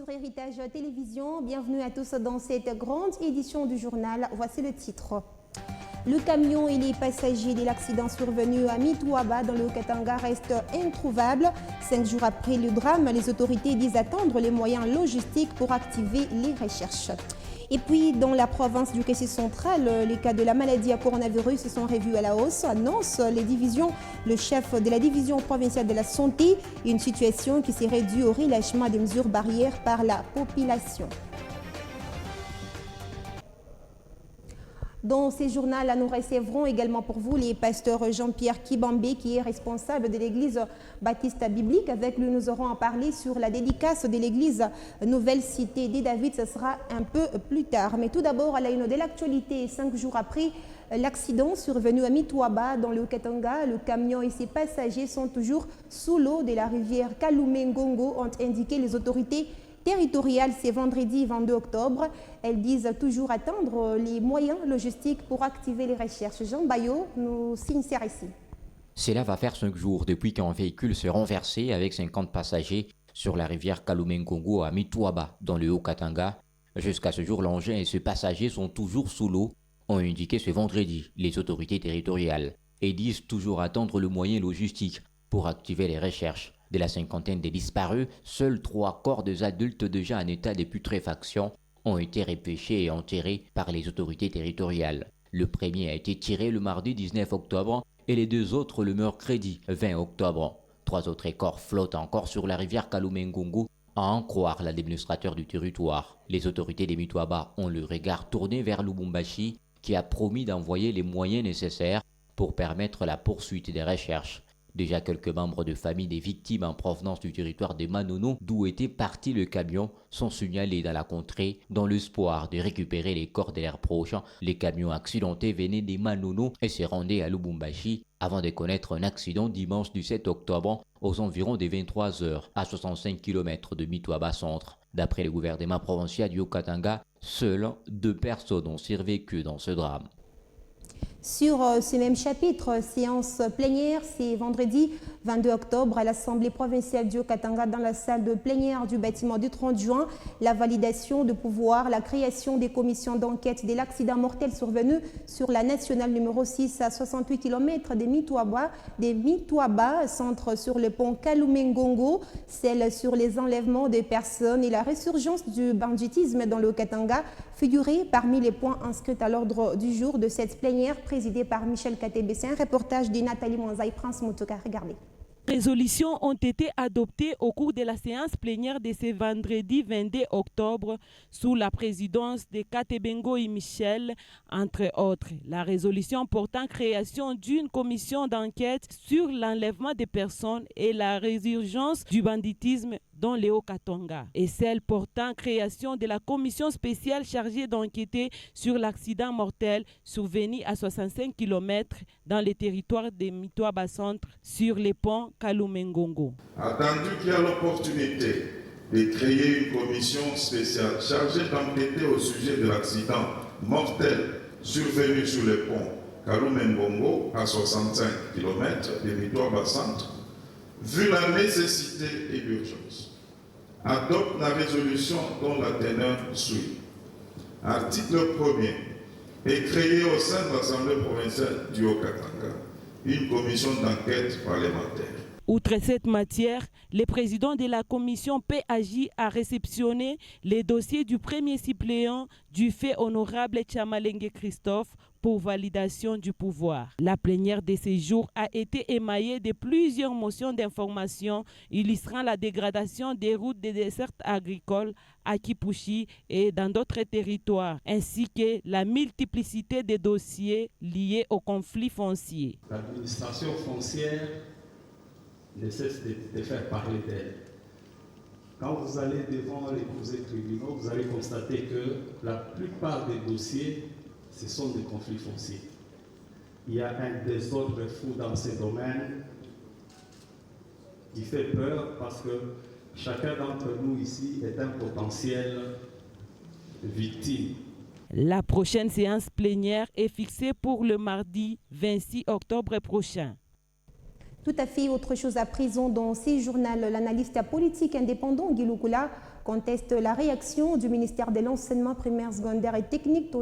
sur Héritage Télévision. Bienvenue à tous dans cette grande édition du journal. Voici le titre. Le camion et les passagers de l'accident survenu à Mitouaba dans le Haut-Katanga restent introuvables. 5 jours après le drame, les autorités disent attendre les moyens logistiques pour activer les recherches. Et puis, dans la province du Kasai central, les cas de la maladie à coronavirus se sont revus à la hausse, annonce le chef de la division provinciale de la santé, une situation qui serait due au relâchement des mesures barrières par la population. Dans ces journaux, nous recevrons également pour vous les pasteurs Jean-Pierre Kibambé, qui est responsable de l'église baptiste biblique. Avec lui, nous aurons à parler sur la dédicace de l'église Nouvelle Cité des David. Ce sera un peu plus tard. Mais tout d'abord, à la une de l'actualité, 5 jours après l'accident survenu à Mitouaba, dans le Haut-Katanga, le camion et ses passagers sont toujours sous l'eau de la rivière Kalumengongo, ont indiqué les autorités territoriales. C'est vendredi 22 octobre. Elles disent toujours attendre les moyens logistiques pour activer les recherches. Jean Bayo nous signe ces récits. Cela va faire 5 jours depuis qu'un véhicule s'est renversé avec 50 passagers sur la rivière Kalumengongo à Mitouaba, dans le Haut-Katanga. Jusqu'à ce jour, l'engin et ses passagers sont toujours sous l'eau, ont indiqué ce vendredi les autorités territoriales, et disent toujours attendre le moyen logistique pour activer les recherches. De la cinquantaine des disparus, seuls 3 corps des adultes déjà en état de putréfaction ont été repêchés et enterrés par les autorités territoriales. Le premier a été tiré le mardi 19 octobre et les 2 autres le mercredi 20 octobre. 3 autres corps flottent encore sur la rivière Kalumengongo, à en croire l'administrateur du territoire. Les autorités de Mitouaba ont le regard tourné vers Lubumbashi, qui a promis d'envoyer les moyens nécessaires pour permettre la poursuite des recherches. Déjà, quelques membres de famille des victimes en provenance du territoire des Manono, d'où était parti le camion, sont signalés dans la contrée dans l'espoir de récupérer les corps de leurs proches. Les camions accidentés venaient des Manono et se rendaient à Lubumbashi avant de connaître un accident dimanche du 7 octobre aux environs des 23 h à 65 km de Mitouaba centre. D'après le gouvernement provincial du Haut-Katanga, seules 2 personnes ont survécu dans ce drame. Sur ce même chapitre, séance plénière, c'est vendredi 22 octobre à l'Assemblée provinciale du Haut-Katanga dans la salle de plénière du bâtiment du 30 juin. La validation de pouvoir, la création des commissions d'enquête de l'accident mortel survenu sur la nationale numéro 6 à 68 km de Mitouaba, centre sur le pont Kalumengongo, celle sur les enlèvements de personnes et la résurgence du banditisme dans le Haut-Katanga figuraient parmi les points inscrits à l'ordre du jour de cette plénière présidée par Michel Katebe. C'est un reportage de Nathalie Mwanzaï, Prince Motoka. Regardez. Les résolutions ont été adoptées au cours de la séance plénière de ce vendredi 22 octobre sous la présidence de Katebengo et Michel, entre autres. La résolution portant création d'une commission d'enquête sur l'enlèvement des personnes et la résurgence du banditisme dans le Haut-Katanga, et celle portant création de la commission spéciale chargée d'enquêter sur l'accident mortel survenu à 65 km dans les territoires de Mitouaba Centre sur les ponts Kalumengongo. Attendu qu'il y a l'opportunité de créer une commission spéciale chargée d'enquêter au sujet de l'accident mortel survenu sur le pont Kalumengongo à 65 km de Mitouaba Centre, vu la nécessité et l'urgence, adopte la résolution dont la teneur suit. Article 1er est créé au sein de l'Assemblée provinciale du Haut-Katanga une commission d'enquête parlementaire. Outre cette matière, le président de la commission PAJ a réceptionné les dossiers du premier suppléant du fait honorable Tchamalenge Christophe pour validation du pouvoir. La plénière de ces jours a été émaillée de plusieurs motions d'information illustrant la dégradation des routes des dessertes agricoles à Kipushi et dans d'autres territoires, ainsi que la multiplicité des dossiers liés aux conflits fonciers. L'administration foncière ne cesse de faire parler d'elle. Quand vous allez devant les cours et tribunaux, vous allez constater que la plupart des dossiers, ce sont des conflits fonciers. Il y a un désordre fou dans ces domaines qui fait peur parce que chacun d'entre nous ici est un potentiel victime. La prochaine séance plénière est fixée pour le mardi 26 octobre prochain. Tout à fait autre chose à présent dans ces journaux. L'analyste politique indépendant Guy Lukula conteste la réaction du ministère de l'Enseignement primaire, secondaire et technique,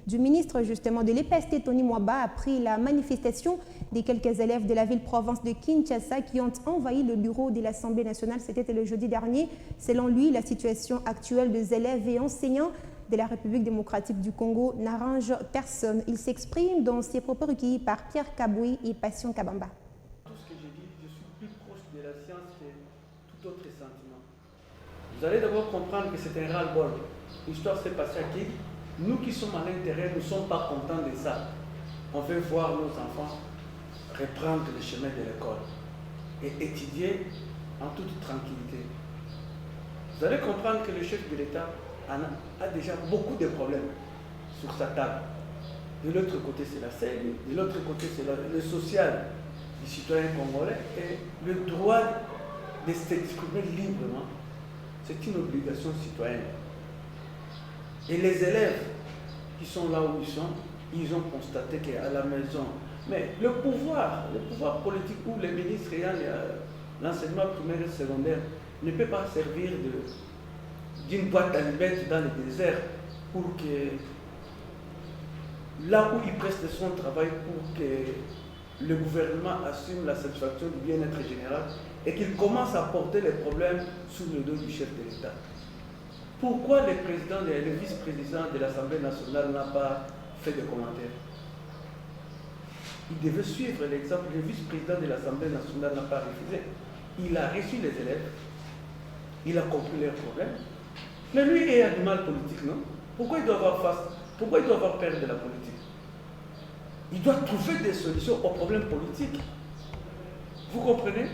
du ministre justement de l'EPST, Tony Mwaba, après la manifestation des quelques élèves de la ville-province de Kinshasa qui ont envahi le bureau de l'Assemblée nationale. C'était le jeudi dernier. Selon lui, la situation actuelle des élèves et enseignants de la République démocratique du Congo n'arrange personne. Il s'exprime dans ses propos recueillis par Pierre Kaboui et Passion Kabamba. Tout ce que j'ai dit, je suis plus proche de la science que tout autre sentiment. Vous allez d'abord comprendre que c'est un ras-le-bol. L'histoire s'est passée à qui? Nous qui sommes à l'intérieur, nous ne sommes pas contents de ça. On veut voir nos enfants reprendre le chemin de l'école et étudier en toute tranquillité. Vous allez comprendre que le chef de l'État a déjà beaucoup de problèmes sur sa table. De l'autre côté, c'est la scène, de l'autre côté, c'est le social du citoyen congolais et le droit de s'exprimer librement. C'est une obligation citoyenne. Et les élèves qui sont là où ils ont constaté qu'à la maison, mais le pouvoir politique ou les ministres ayant l'enseignement primaire et secondaire ne peut pas servir d'une boîte à allumettes dans le désert pour que là où il preste son travail pour que le gouvernement assume la satisfaction du bien-être général et qu'il commence à porter les problèmes sous le dos du chef de l'État. Pourquoi le président et le vice-président de l'Assemblée nationale n'ont pas fait de commentaires? Il devait suivre l'exemple. Le vice-président de l'Assemblée nationale n'a pas refusé. Il a reçu les élèves, il a compris leurs problèmes. Mais lui est animal politique, non? Pourquoi il doit avoir peur de la politique? Il doit trouver des solutions aux problèmes politiques. Vous comprenez?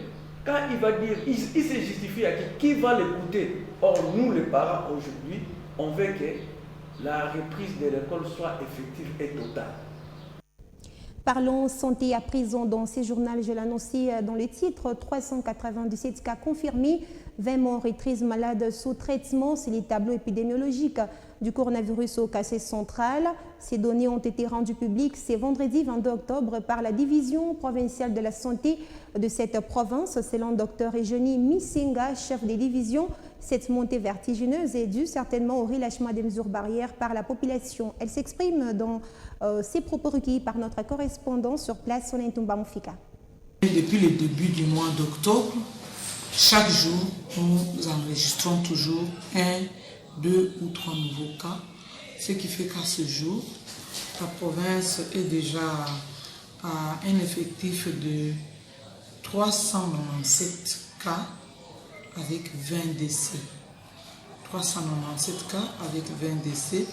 Quand il va dire, il se justifie à qui va l'écouter? Or, nous les parents aujourd'hui, on veut que la reprise de l'école soit effective et totale. Parlons santé à présent dans ces journaux, je l'annonçais dans le titre, 397 cas confirmés, 20 morts et 13 malades sous traitement, c'est les tableaux épidémiologiques du coronavirus au Kassai central. Ces données ont été rendues publiques ce vendredi 22 octobre par la division provinciale de la santé de cette province. Selon Dr Eugénie Missenga, chef des divisions, cette montée vertigineuse est due certainement au relâchement des mesures barrières par la population. Elle s'exprime dans ses propos recueillis par notre correspondant sur place, Sonintumba Moufika. Depuis le début du mois d'octobre, chaque jour, nous enregistrons toujours 1, 2 ou 3 nouveaux cas, ce qui fait qu'à ce jour, la province est déjà à un effectif de 397 cas avec 20 décès. 397 cas avec 20 décès.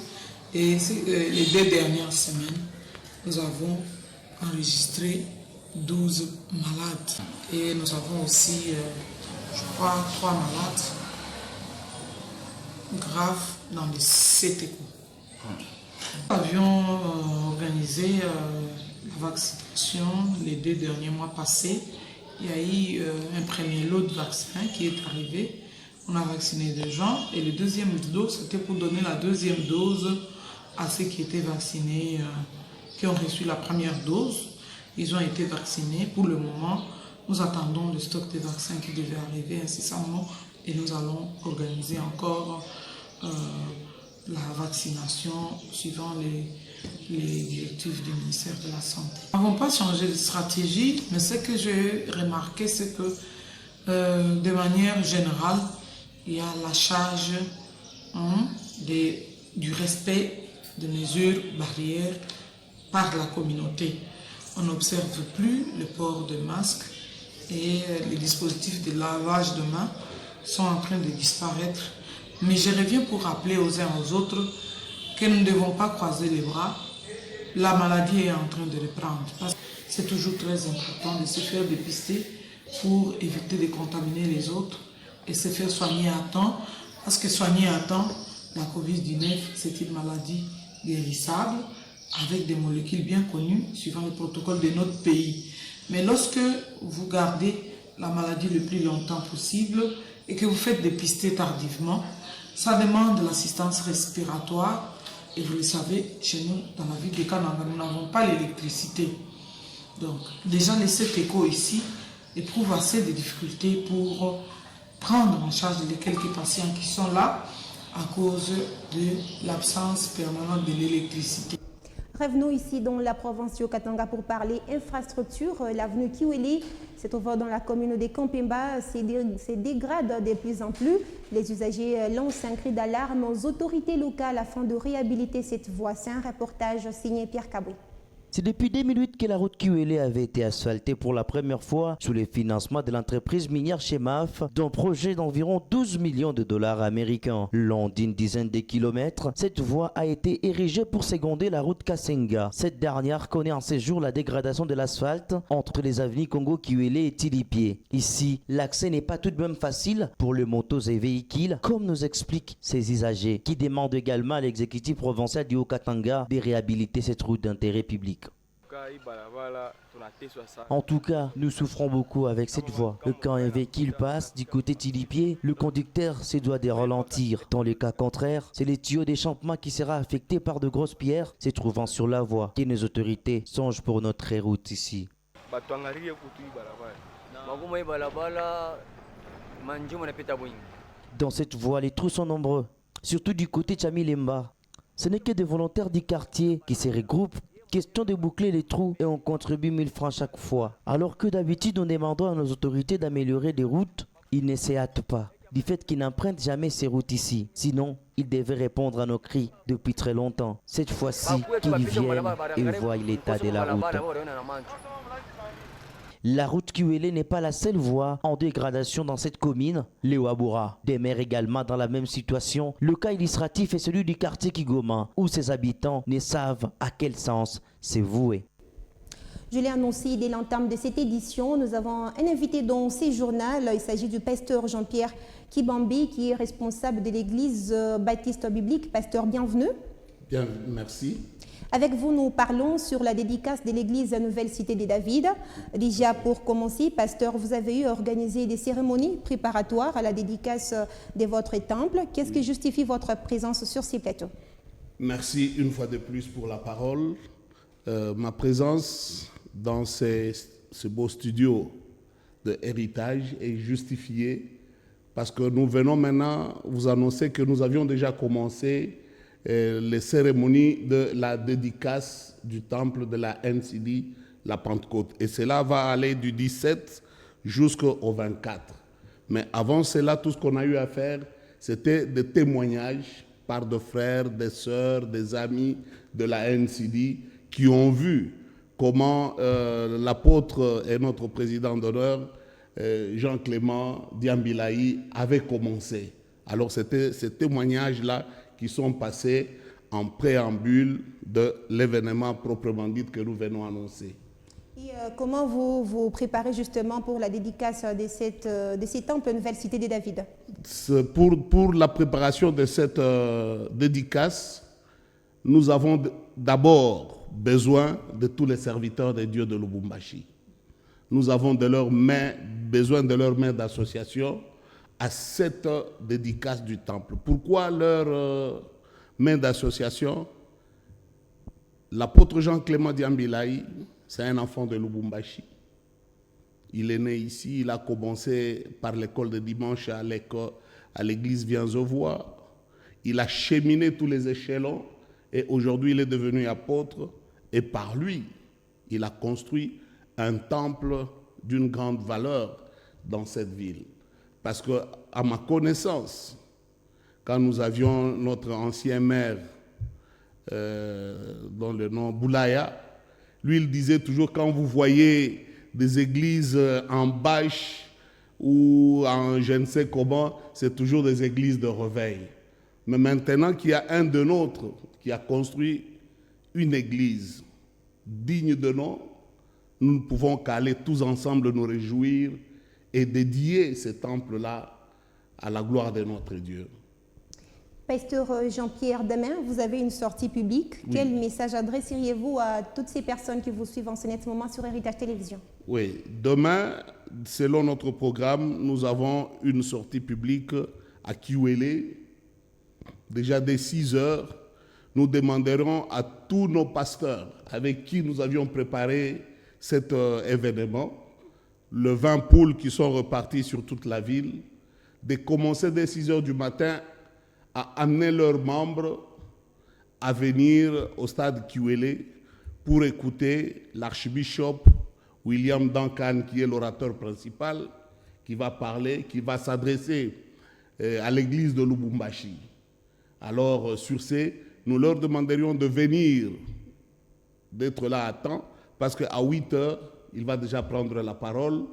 Et les 2 dernières semaines, nous avons enregistré 12 malades. Et nous avons aussi, je crois, 3 malades graves dans les 7 échos. Nous avions organisé la vaccination les 2 derniers mois passés. Il y a eu un premier lot de vaccins qui est arrivé. On a vacciné des gens et le deuxième dose, c'était pour donner la deuxième dose à ceux qui étaient vaccinés, qui ont reçu la première dose. Ils ont été vaccinés. Pour le moment, nous attendons le stock de vaccins qui devait arriver incessamment et nous allons organiser encore la vaccination suivant les directives du ministère de la Santé. Nous n'avons pas changé de stratégie, mais ce que j'ai remarqué, c'est que de manière générale, il y a la charge du respect des mesures barrières par la communauté. On n'observe plus le port de masques et les dispositifs de lavage de mains sont en train de disparaître. Mais je reviens pour rappeler aux uns aux autres que nous ne devons pas croiser les bras. La maladie est en train de reprendre. C'est toujours très important de se faire dépister pour éviter de contaminer les autres et se faire soigner à temps. Parce que soigner à temps, la COVID-19, c'est une maladie guérissable avec des molécules bien connues suivant le protocole de notre pays. Mais lorsque vous gardez la maladie le plus longtemps possible et que vous faites dépister tardivement, ça demande l'assistance respiratoire. Et vous le savez, chez nous, dans la ville de Kananga, nous n'avons pas l'électricité. Donc, déjà, les 7 échos ici éprouvent assez de difficultés pour prendre en charge les quelques patients qui sont là à cause de l'absence permanente de l'électricité. Revenons ici dans la province du Haut-Katanga pour parler infrastructure. L'avenue Kiwele se trouve dans la commune de Kampemba, se dégrade de plus en plus. Les usagers lancent un cri d'alarme aux autorités locales afin de réhabiliter cette voie. C'est un reportage signé Pierre Cabri. C'est depuis 2008 que la route Kiwele avait été asphaltée pour la première fois sous les financements de l'entreprise minière Chemaf, d'un projet d'environ 12 millions de dollars américains. Long d'une dizaine de kilomètres, cette voie a été érigée pour seconder la route Kasenga. Cette dernière connaît en ces jours la dégradation de l'asphalte entre les avenues Congo Kiwele et Tilipié. Ici, l'accès n'est pas tout de même facile pour les motos et véhicules, comme nous expliquent ces usagers, qui demandent également à l'exécutif provincial du Haut-Katanga de réhabiliter cette route d'intérêt public. En tout cas, nous souffrons beaucoup avec cette voie. Quand un véhicule passe du côté Tilipié, le conducteur se doit de ralentir. Dans le cas contraire, c'est le tuyau d'échappement qui sera affecté par de grosses pierres se trouvant sur la voie. Que nos autorités songent pour notre route ici. Dans cette voie, les trous sont nombreux, surtout du côté Chamilemba. Ce n'est que des volontaires du quartier qui se regroupent. Question de boucler les trous et on contribue 1000 francs chaque fois. Alors que d'habitude, on demandera à nos autorités d'améliorer les routes, ils ne s'y hâtent pas. Du fait qu'ils n'empruntent jamais ces routes ici. Sinon, ils devaient répondre à nos cris depuis très longtemps. Cette fois-ci, qu'ils viennent et voient l'état de la route. La route Kiwele n'est pas la seule voie en dégradation dans cette commune. Les Ouaboura demeurent également dans la même situation. Le cas illustratif est celui du quartier Kigoma, où ses habitants ne savent à quel sens c'est voué. Je l'ai annoncé dès l'entame de cette édition. Nous avons un invité dans ce journal. Il s'agit du pasteur Jean-Pierre Kibambi, qui est responsable de l'église baptiste biblique. Pasteur, bienvenue. Bien, merci. Avec vous, nous parlons sur la dédicace de l'église Nouvelle Cité de David. Déjà, pour commencer, pasteur, vous avez eu à organiser des cérémonies préparatoires à la dédicace de votre temple. Qu'est-ce qui justifie votre présence sur ces plateaux? Merci une fois de plus pour la parole. Ma présence dans ce beau studio de héritage est justifiée parce que nous venons maintenant vous annoncer que nous avions déjà commencé les cérémonies de la dédicace du temple de la NCD, la Pentecôte. Et cela va aller du 17 jusqu'au 24. Mais avant cela, tout ce qu'on a eu à faire, c'était des témoignages par des frères, des sœurs, des amis de la NCD qui ont vu comment l'apôtre et notre président d'honneur, Jean-Clément Diambilaï, avait commencé. Alors c'était ces témoignages-là qui sont passés en préambule de l'événement proprement dit que nous venons annoncer. Et comment vous préparez justement pour la dédicace de ces temples Nouvelle Cité de David? Pour la préparation de cette dédicace, nous avons d'abord besoin de tous les serviteurs de Dieu de Lubumbashi. Nous avons besoin de leur main d'association à cette dédicace du temple. Pourquoi leur main d'association? L'apôtre Jean-Clément Diambilaï, c'est un enfant de Lubumbashi. Il est né ici, il a commencé par l'école de dimanche à l'église Vianzovois. Il a cheminé tous les échelons et aujourd'hui il est devenu apôtre. Et par lui, il a construit un temple d'une grande valeur dans cette ville. Parce qu'à ma connaissance, quand nous avions notre ancien maire, dont le nom Boulaya, lui il disait toujours, quand vous voyez des églises en bâche ou en je ne sais comment, c'est toujours des églises de réveil. Mais maintenant qu'il y a un de nôtres qui a construit une église digne de nom, nous ne pouvons qu'aller tous ensemble nous réjouir et dédier ce temple-là à la gloire de notre Dieu. Pasteur Jean-Pierre, demain, vous avez une sortie publique. Oui. Quel message adresseriez-vous à toutes ces personnes qui vous suivent en ce moment sur Héritage Télévision? Oui, demain, selon notre programme, nous avons une sortie publique à Kiwele. Déjà dès 6 heures, nous demanderons à tous nos pasteurs avec qui nous avions préparé cet événement les 20 poules qui sont reparties sur toute la ville, de commencer dès 6 heures du matin à amener leurs membres à venir au stade Kiwele pour écouter l'archbishop William Duncan, qui est l'orateur principal, qui va parler, qui va s'adresser à l'église de Lubumbashi. Alors, sur ce, nous leur demanderions de venir, d'être là à temps, parce qu'à 8 heures, il va déjà prendre la parole.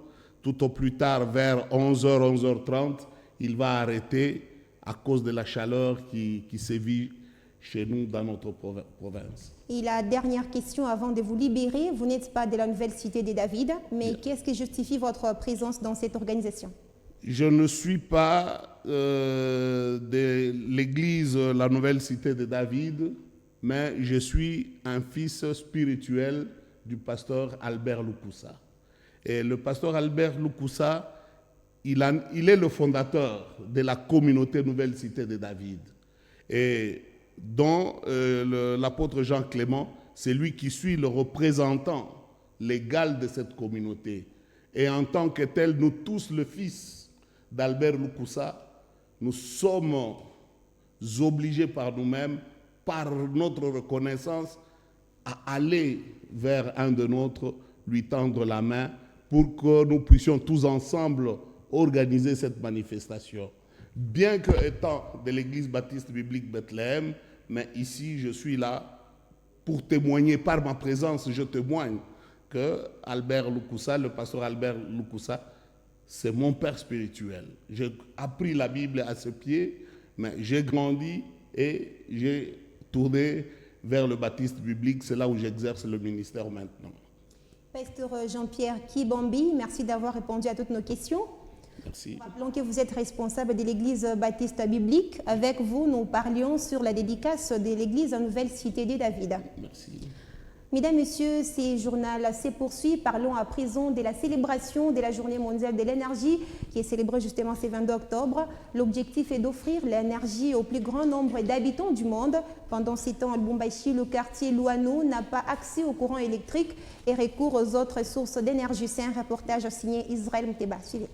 Tout au plus tard, vers 11h, 11h30, il va arrêter à cause de la chaleur qui sévit chez nous dans notre province. Et la dernière question avant de vous libérer, vous n'êtes pas de la nouvelle cité de David, mais qu'est-ce qui justifie votre présence dans cette organisation? Je ne suis pas de l'église La Nouvelle Cité de David, mais je suis un fils spirituel du pasteur Albert Lukusa. Et le pasteur Albert Lukusa, il est le fondateur de la communauté Nouvelle Cité de David. Et dont l'apôtre Jean Clément, c'est lui qui suit le représentant légal de cette communauté. Et en tant que tel, nous tous, le fils d'Albert Lukusa, nous sommes obligés par nous-mêmes, par notre reconnaissance, à aller vers un de nôtres, lui tendre la main pour que nous puissions tous ensemble organiser cette manifestation. Bien que étant de l'église baptiste biblique Bethléem, mais ici je suis là pour témoigner par ma présence, je témoigne que Albert Lukusa, le pasteur Albert Lukusa, c'est mon père spirituel. J'ai appris la Bible à ses pieds, mais j'ai grandi et j'ai tourné vers le baptiste biblique. C'est là où j'exerce le ministère maintenant. Pasteur Jean-Pierre Kibambi, merci d'avoir répondu à toutes nos questions. Merci. Rappelons que vous êtes responsable de l'église baptiste biblique. Avec vous, nous parlions sur la dédicace de l'église Nouvelle Cité de David. Merci. Mesdames, Messieurs, ce journal se poursuit. Parlons à présent de la célébration de la Journée mondiale de l'énergie qui est célébrée justement ce 22 octobre. L'objectif est d'offrir l'énergie au plus grand nombre d'habitants du monde. Pendant ces temps, à Lubumbashi, le quartier Luano n'a pas accès au courant électrique et recourt aux autres sources d'énergie. C'est un reportage signé Israël Mteba. Suivez.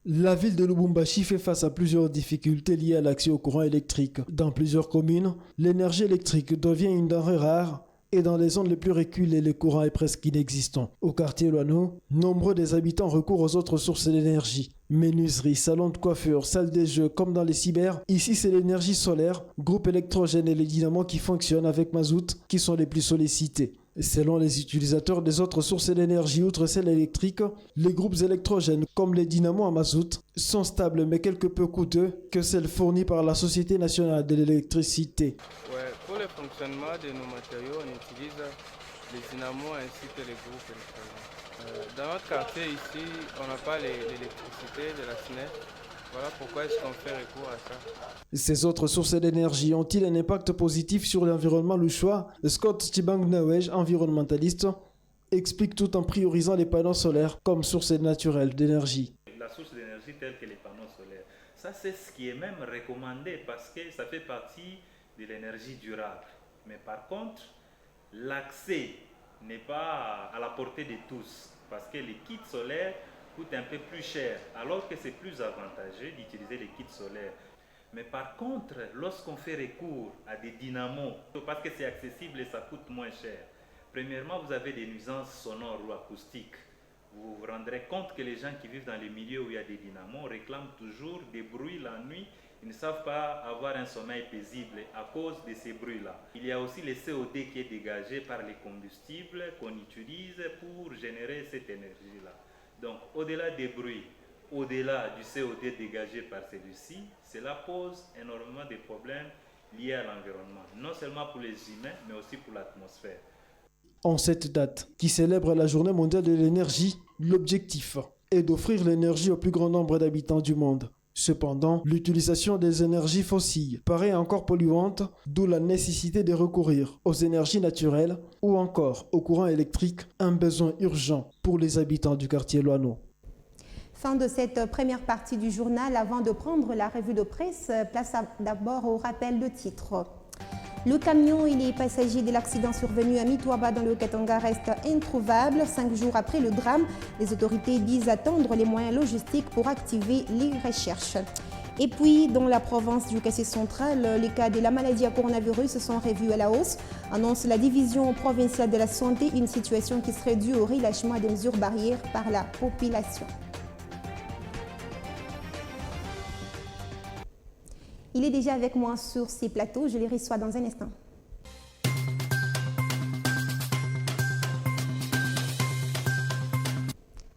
La ville de Lubumbashi fait face à plusieurs difficultés liées à l'accès au courant électrique. Dans plusieurs communes, l'énergie électrique devient une denrée rare et dans les zones les plus reculées, le courant est presque inexistant. Au quartier Luano, nombreux des habitants recourent aux autres sources d'énergie. Menuiserie, salon de coiffure, salle des jeux, comme dans les cyber. Ici, c'est l'énergie solaire, groupe électrogène et les dynamos qui fonctionnent avec mazout qui sont les plus sollicités. Selon les utilisateurs des autres sources d'énergie, outre celles électriques, les groupes électrogènes comme les dynamos à mazout sont stables mais quelque peu coûteux que celles fournies par la Société nationale de l'électricité. Pour le fonctionnement de nos matériaux, on utilise les dynamos ainsi que les groupes électrogènes. Dans notre quartier ici, on n'a pas l'électricité de la SNEF. Voilà pourquoi est-ce qu'on fait recours à ça. Ces autres sources d'énergie ont-ils un impact positif sur l'environnement louchois? Scott Tibang-Nawej, environnementaliste, explique tout en priorisant les panneaux solaires comme source naturelle d'énergie. La source d'énergie telle que les panneaux solaires, ça c'est ce qui est même recommandé parce que ça fait partie de l'énergie durable. Mais par contre, l'accès n'est pas à la portée de tous parce que les kits solaires coûte un peu plus cher, alors que c'est plus avantageux d'utiliser les kits solaires. Mais par contre, lorsqu'on fait recours à des dynamos, parce que c'est accessible et ça coûte moins cher, premièrement, vous avez des nuisances sonores ou acoustiques. Vous vous rendrez compte que les gens qui vivent dans les milieux où il y a des dynamos réclament toujours des bruits la nuit. Ils ne savent pas avoir un sommeil paisible à cause de ces bruits-là. Il y a aussi le CO2 qui est dégagé par les combustibles qu'on utilise pour générer cette énergie-là. Donc, au-delà des bruits, au-delà du CO2 dégagé par celui-ci, cela pose énormément de problèmes liés à l'environnement, non seulement pour les humains, mais aussi pour l'atmosphère. En cette date, qui célèbre la Journée mondiale de l'énergie, l'objectif est d'offrir l'énergie au plus grand nombre d'habitants du monde. Cependant, l'utilisation des énergies fossiles paraît encore polluante, d'où la nécessité de recourir aux énergies naturelles ou encore au courant électrique, un besoin urgent pour les habitants du quartier Luano. Fin de cette première partie du journal. Avant de prendre la revue de presse, place d'abord au rappel de titres. Le camion et les passagers de l'accident survenu à Mitouaba dans le Katanga restent introuvables. 5 jours après le drame, les autorités disent attendre les moyens logistiques pour activer les recherches. Et puis, dans la province du Kassai central, les cas de la maladie à coronavirus sont revus à la hausse, annonce la division provinciale de la santé, une situation qui serait due au relâchement des mesures barrières par la population. Il est déjà avec moi sur ces plateaux, je les reçois dans un instant.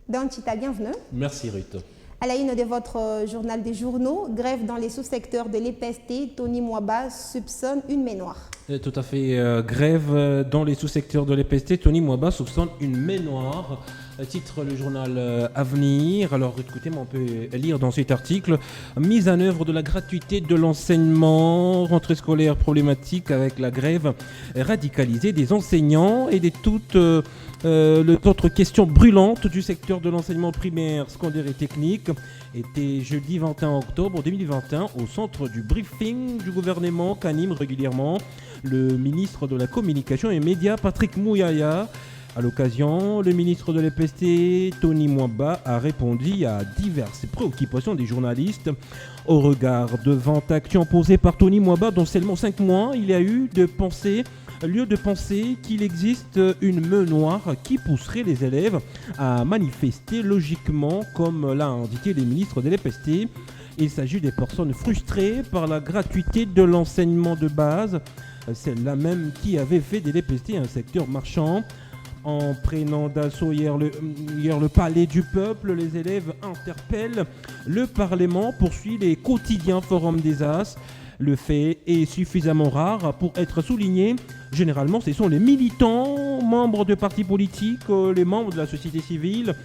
Dan Chita, bienvenue. Merci Ruth. À la une de votre journal des journaux, grève dans les sous-secteurs de l'EPST, Tony Mwaba soupçonne une main noire. Tout à fait, grève dans les sous-secteurs de l'EPST, Tony Mwaba soupçonne une main noire. Titre le journal Avenir. Alors écoutez, on peut lire dans cet article: mise en œuvre de la gratuité de l'enseignement, rentrée scolaire problématique avec la grève radicalisée des enseignants et de toutes les autres questions brûlantes du secteur de l'enseignement primaire, secondaire et technique. Était jeudi 21 octobre 2021 au centre du briefing du gouvernement qu'anime régulièrement le ministre de la Communication et Médias, Patrick Mouyaya. À l'occasion, le ministre de l'EPST, Tony Mwaba, a répondu à diverses préoccupations des journalistes. Au regard de 20 actions posées par Tony Mwaba, dont seulement 5 mois, il y a eu lieu de penser qu'il existe une main noire qui pousserait les élèves à manifester logiquement, comme l'a indiqué le ministre de l'EPST. Il s'agit des personnes frustrées par la gratuité de l'enseignement de base, celle-là même qui avait fait de l'EPST un secteur marchand. En prenant d'assaut hier le palais du peuple, les élèves interpellent le Parlement, poursuit les quotidiens forums des As. Le fait est suffisamment rare pour être souligné. Généralement, ce sont les militants, membres de partis politiques, les membres de la société civile,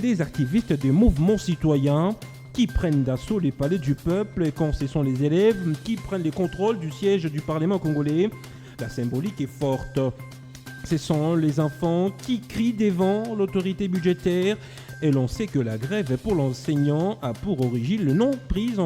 les activistes des mouvements citoyens qui prennent d'assaut les palais du peuple, et quand ce sont les élèves qui prennent les contrôles du siège du Parlement congolais. La symbolique est forte. Ce sont les enfants qui crient devant l'autorité budgétaire, et l'on sait que la grève pour l'enseignant a pour origine la non prise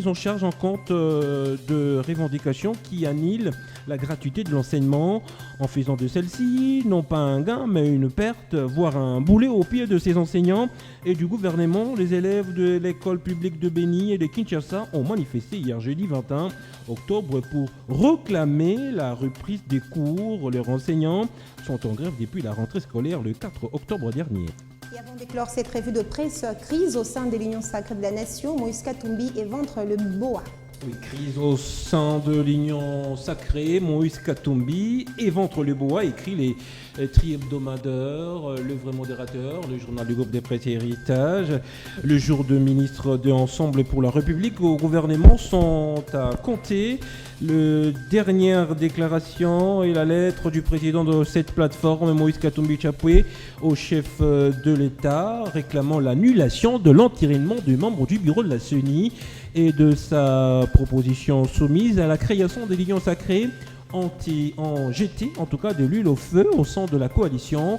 en charge en compte de revendications qui annihilent la gratuité de l'enseignement, en faisant de celle-ci non pas un gain mais une perte, voire un boulet au pied de ces enseignants et du gouvernement. Les élèves de l'école publique de Beni et de Kinshasa ont manifesté hier jeudi 21 octobre pour réclamer la reprise des cours. Leurs enseignants sont en grève depuis la rentrée scolaire le 4 octobre dernier. Et avant d'éclore cette revue de presse, crise au sein de l'Union sacrée de la Nation, Moïse Katumbi éventre le BOA. Oui, crise au sein de l'Union sacrée, Moïse Katumbi éventre le BOA, écrit les tri-hebdomadaires, le vrai modérateur, le journal du groupe des presse et héritage. Le jour de ministre de Ensemble pour la République au gouvernement sont à compter. La dernière déclaration et la lettre du président de cette plateforme, Moïse Katumbi Chapwe, au chef de l'État, réclamant l'annulation de l'entérinement du membre du bureau de la CENI et de sa proposition soumise à la création de l'Union sacrée en jeté, en tout cas de l'huile au feu au sein de la coalition.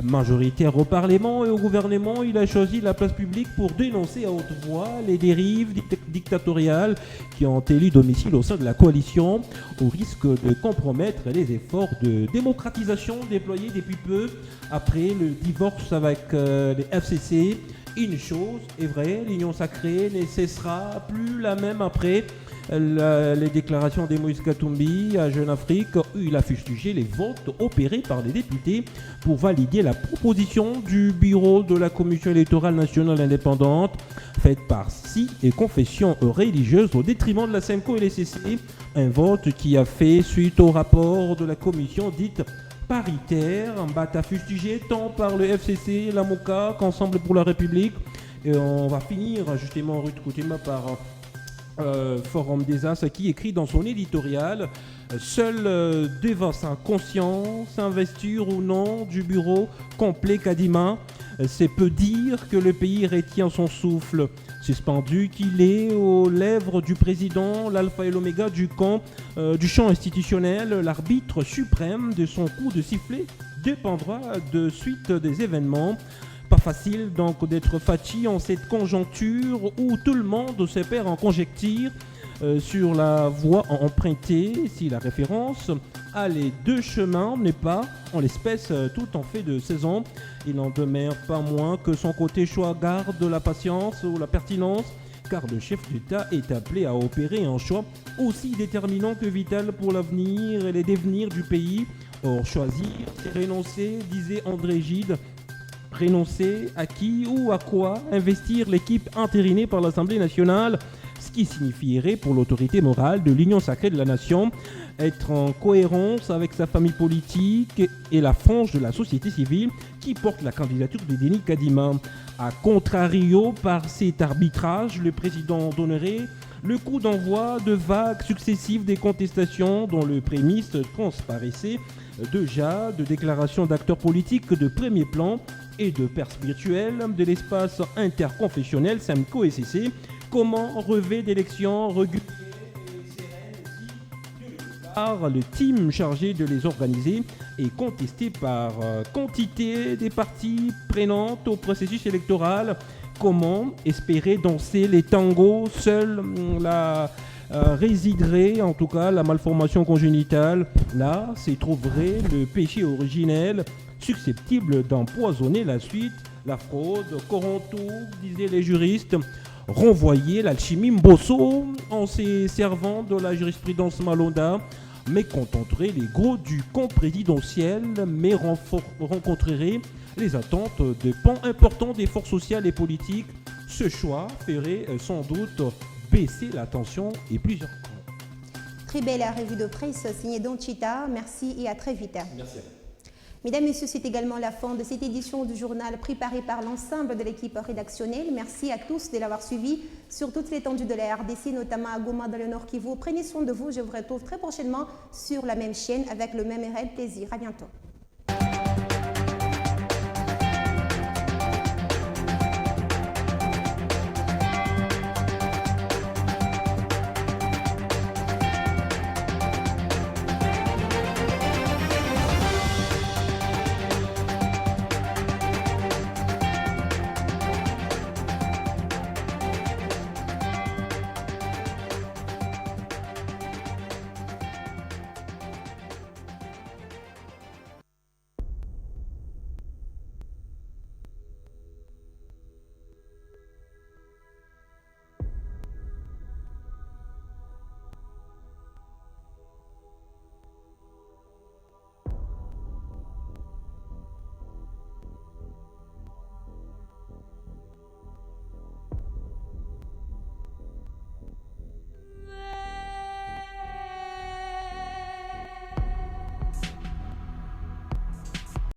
Majoritaire au Parlement et au gouvernement, il a choisi la place publique pour dénoncer à haute voix les dérives dictatoriales qui ont élu domicile au sein de la coalition, au risque de compromettre les efforts de démocratisation déployés depuis peu après le divorce avec les FCC. Une chose est vraie, l'Union sacrée ne cessera plus la même après les déclarations de Moïse Katumbi à Jeune Afrique, où il a fustigé les votes opérés par les députés pour valider la proposition du bureau de la Commission électorale nationale indépendante, faite par 6 confessions religieuses au détriment de la SEMCO et les CC, un vote qui a fait suite au rapport de la commission dite paritaire, bata fustigé tant par le FCC, la MOCA qu'Ensemble pour la République. Et on va finir justement, Ruth Koutima, par Forum des As qui écrit dans son éditorial: seul devant sa conscience, investir ou non du bureau complet Kadima, c'est peu dire que le pays retient son souffle. Suspendu qu'il est aux lèvres du président, l'alpha et l'oméga du champ institutionnel, l'arbitre suprême de son coup de sifflet dépendra de suite des événements. Pas facile donc d'être Fachi en cette conjoncture où tout le monde se perd en conjecture. sur la voie empruntée si la référence à les deux chemins n'est pas, en l'espèce, tout en fait de 16 ans. Il n'en demeure pas moins que son côté choix garde la patience ou la pertinence, car le chef d'État est appelé à opérer un choix aussi déterminant que vital pour l'avenir et les devenirs du pays. Or, choisir, c'est renoncer, disait André Gide. Renoncer à qui ou à quoi? Investir l'équipe intérinée par l'Assemblée nationale, ce qui signifierait pour l'autorité morale de l'union sacrée de la nation être en cohérence avec sa famille politique et la frange de la société civile qui porte la candidature de Denis Kadima. A contrario, par cet arbitrage, le président donnerait le coup d'envoi de vagues successives des contestations dont le prémisse transparaissait déjà de déclarations d'acteurs politiques de premier plan et de pères spirituels de l'espace interconfessionnel SAMCO-SCC. Comment relever d'élections régulières et sereines si par le team chargé de les organiser est contesté par quantité des parties prenantes au processus électoral? Comment espérer danser les tangos? Seule la résiderait, en tout cas la malformation congénitale. Là, s'y trouverait le péché originel susceptible d'empoisonner la suite. La fraude, Coronto, disaient les juristes, renvoyer l'alchimie Mbosso en se servant de la jurisprudence Malonda, mais contenterait les gros du camp présidentiel, mais rencontrerait les attentes de pans importants des forces sociales et politiques. Ce choix ferait sans doute baisser la tension et plusieurs camps. Très belle revue de presse signée Donchita. Merci et à très vite. Merci. Mesdames, Messieurs, c'est également la fin de cette édition du journal préparée par l'ensemble de l'équipe rédactionnelle. Merci à tous de l'avoir suivi sur toute l'étendue de la RDC, notamment à Goma dans le Nord Kivu. Prenez soin de vous. Je vous retrouve très prochainement sur la même chaîne avec le même réel plaisir. À bientôt.